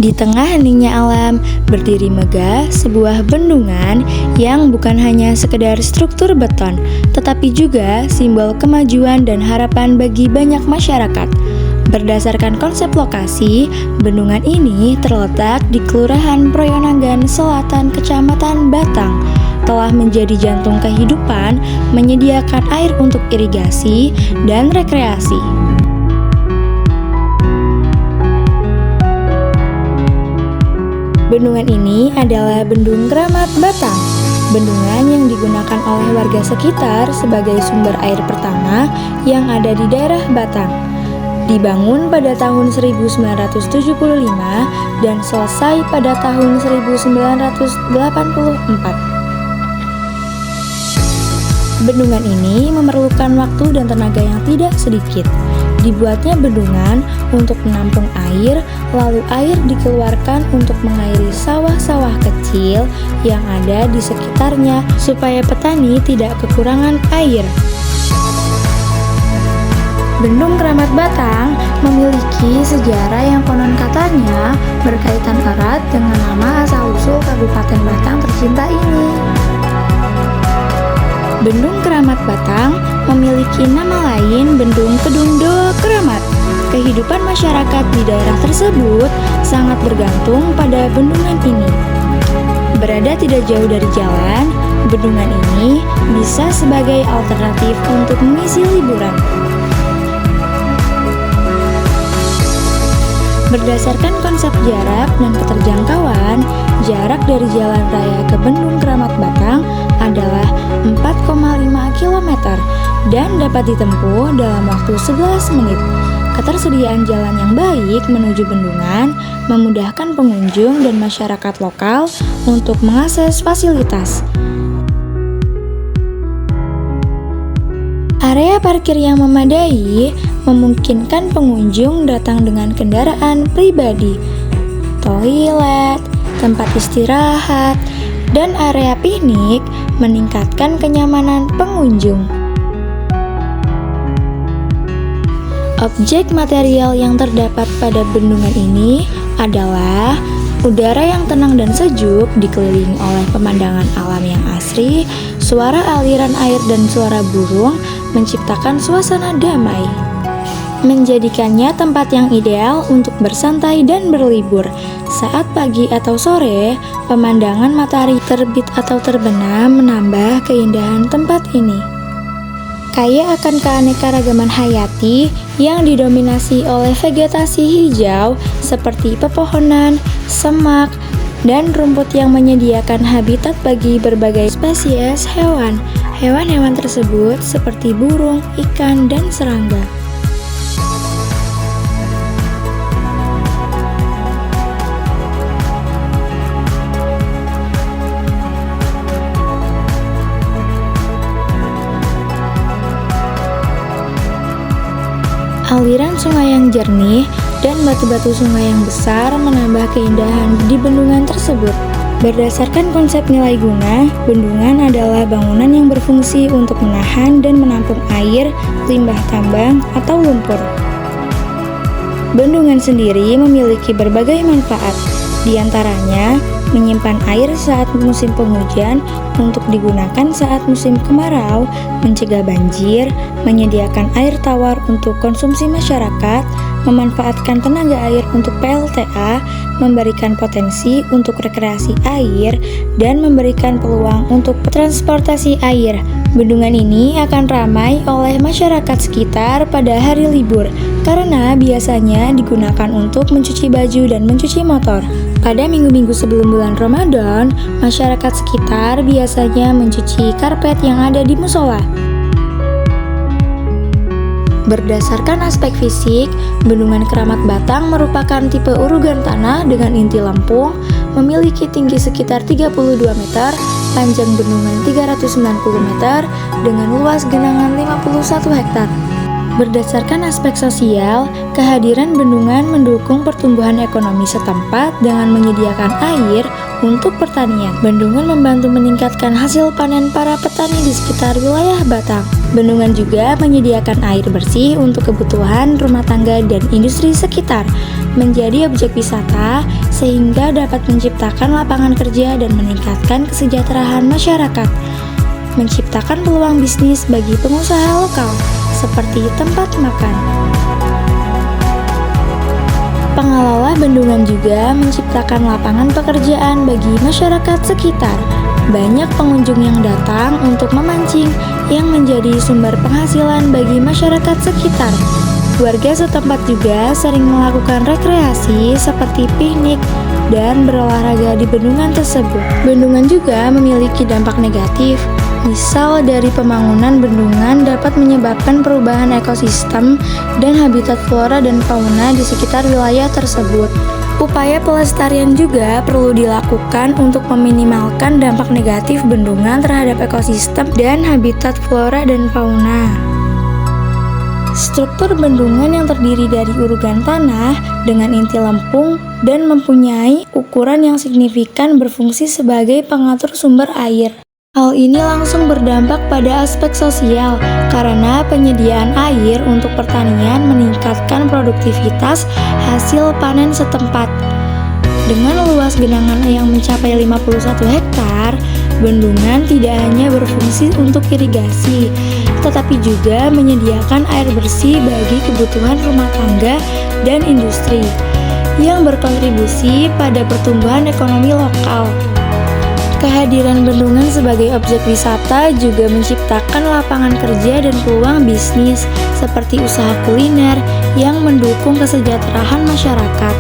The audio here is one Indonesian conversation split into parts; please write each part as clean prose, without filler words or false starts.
Di tengah heningnya alam, berdiri megah sebuah bendungan yang bukan hanya sekedar struktur beton, tetapi juga simbol kemajuan dan harapan bagi banyak masyarakat. Berdasarkan konsep lokasi, bendungan ini terletak di Kelurahan Proyonanggan Selatan, Kecamatan Batang. Telah menjadi jantung kehidupan, menyediakan air untuk irigasi dan rekreasi. Bendungan ini adalah Bendung Keramat Batang. Bendungan yang digunakan oleh warga sekitar sebagai sumber air pertama yang ada di daerah Batang. Dibangun pada tahun 1975 dan selesai pada tahun 1984. Bendungan ini memerlukan waktu dan tenaga yang tidak sedikit. Dibuatnya bendungan untuk menampung air, lalu air dikeluarkan untuk mengairi sawah-sawah kecil yang ada di sekitarnya supaya petani tidak kekurangan air. Bendung Keramat Batang memiliki sejarah yang konon katanya berkaitan erat dengan nama asal-usul Kabupaten Batang tercinta ini. Bendung Keramat Batang memiliki nama lain Bendung Kedung Doa Keramat. Kehidupan masyarakat di daerah tersebut sangat bergantung pada bendungan ini. Berada tidak jauh dari jalan, bendungan ini bisa sebagai alternatif untuk mengisi liburan. Berdasarkan konsep jarak dan keterjangkauan, jarak dari jalan raya ke Bendung Keramat Batang adalah 4,5 km dan dapat ditempuh dalam waktu 11 menit. Ketersediaan jalan yang baik menuju bendungan memudahkan pengunjung dan masyarakat lokal untuk mengakses fasilitas. Area parkir yang memadai memungkinkan pengunjung datang dengan kendaraan pribadi, toilet, tempat istirahat, dan area piknik meningkatkan kenyamanan pengunjung. Objek material yang terdapat pada bendungan ini adalah udara yang tenang dan sejuk dikelilingi oleh pemandangan alam yang asri, suara aliran air dan suara burung menciptakan suasana damai, menjadikannya tempat yang ideal untuk bersantai dan berlibur. Saat pagi atau sore, pemandangan matahari terbit atau terbenam menambah keindahan tempat ini. Kaya akan keanekaragaman hayati yang didominasi oleh vegetasi hijau seperti pepohonan, semak, dan rumput yang menyediakan habitat bagi berbagai spesies hewan. Hewan-hewan tersebut seperti burung, ikan, dan serangga. Aliran sungai yang jernih dan batu-batu sungai yang besar menambah keindahan di bendungan tersebut. Berdasarkan konsep nilai guna, bendungan adalah bangunan yang berfungsi untuk menahan dan menampung air, limbah tambang, atau lumpur. Bendungan sendiri memiliki berbagai manfaat, di antaranya menyimpan air saat musim penghujan untuk digunakan saat musim kemarau, mencegah banjir, menyediakan air tawar untuk konsumsi masyarakat, memanfaatkan tenaga air untuk PLTA, memberikan potensi untuk rekreasi air, dan memberikan peluang untuk transportasi air. Bendungan ini akan ramai oleh masyarakat sekitar pada hari libur karena biasanya digunakan untuk mencuci baju dan mencuci motor. Pada minggu-minggu sebelum bulan Ramadan, masyarakat sekitar biasanya mencuci karpet yang ada di musola. Berdasarkan aspek fisik, Bendungan Keramat Batang merupakan tipe urugan tanah dengan inti lempung, memiliki tinggi sekitar 32 meter, panjang bendungan 390 meter, dengan luas genangan 51 hektar. Berdasarkan aspek sosial, kehadiran bendungan mendukung pertumbuhan ekonomi setempat dengan menyediakan air untuk pertanian. Bendungan membantu meningkatkan hasil panen para petani di sekitar wilayah Batang. Bendungan juga menyediakan air bersih untuk kebutuhan rumah tangga dan industri sekitar. menjadi objek wisata sehingga dapat menciptakan lapangan kerja dan meningkatkan kesejahteraan masyarakat. Menciptakan peluang bisnis bagi pengusaha lokal seperti tempat makan. Pengelola bendungan juga menciptakan lapangan pekerjaan bagi masyarakat sekitar. Banyak pengunjung yang datang untuk memancing yang menjadi sumber penghasilan bagi masyarakat sekitar. Warga setempat juga sering melakukan rekreasi seperti piknik dan berolahraga di bendungan tersebut. Bendungan juga memiliki dampak negatif. Misal dari pembangunan bendungan dapat menyebabkan perubahan ekosistem dan habitat flora dan fauna di sekitar wilayah tersebut. Upaya pelestarian juga perlu dilakukan untuk meminimalkan dampak negatif bendungan terhadap ekosistem dan habitat flora dan fauna. Struktur bendungan yang terdiri dari urugan tanah dengan inti lempung dan mempunyai ukuran yang signifikan berfungsi sebagai pengatur sumber air. Hal ini langsung berdampak pada aspek sosial karena penyediaan air untuk pertanian meningkatkan produktivitas hasil panen setempat. Dengan luas genangan yang mencapai 51 hektar, bendungan tidak hanya berfungsi untuk irigasi, tetapi juga menyediakan air bersih bagi kebutuhan rumah tangga dan industri yang berkontribusi pada pertumbuhan ekonomi lokal. Kehadiran bendungan sebagai objek wisata juga menciptakan lapangan kerja dan peluang bisnis seperti usaha kuliner yang mendukung kesejahteraan masyarakat.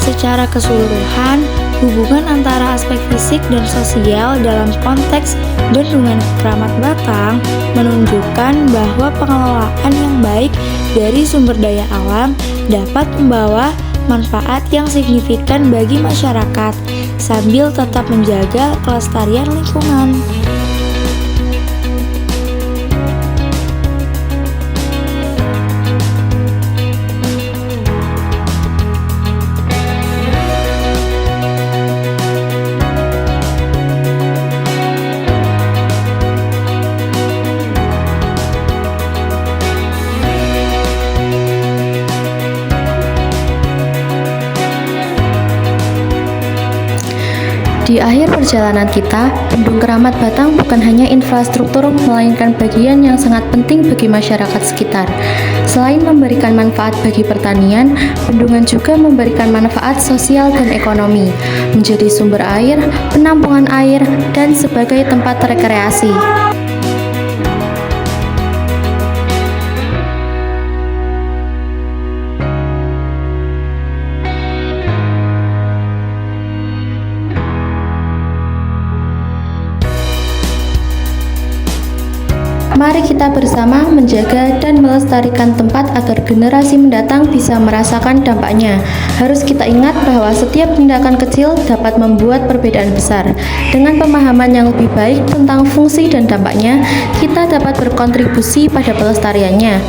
Secara keseluruhan, hubungan antara aspek fisik dan sosial dalam konteks bendungan Keramat Batang menunjukkan bahwa pengelolaan yang baik dari sumber daya alam dapat membawa manfaat yang signifikan bagi masyarakat sambil tetap menjaga kelestarian lingkungan. Di akhir perjalanan kita, Bendung Keramat Batang bukan hanya infrastruktur, melainkan bagian yang sangat penting bagi masyarakat sekitar. Selain memberikan manfaat bagi pertanian, bendungan juga memberikan manfaat sosial dan ekonomi, menjadi sumber air, penampungan air, dan sebagai tempat rekreasi. Mari kita bersama menjaga dan melestarikan tempat agar generasi mendatang bisa merasakan dampaknya. Harus kita ingat bahwa setiap tindakan kecil dapat membuat perbedaan besar. Dengan pemahaman yang lebih baik tentang fungsi dan dampaknya, kita dapat berkontribusi pada pelestariannya.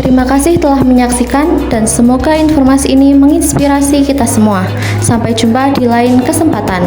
Terima kasih telah menyaksikan dan semoga informasi ini menginspirasi kita semua. Sampai jumpa di lain kesempatan.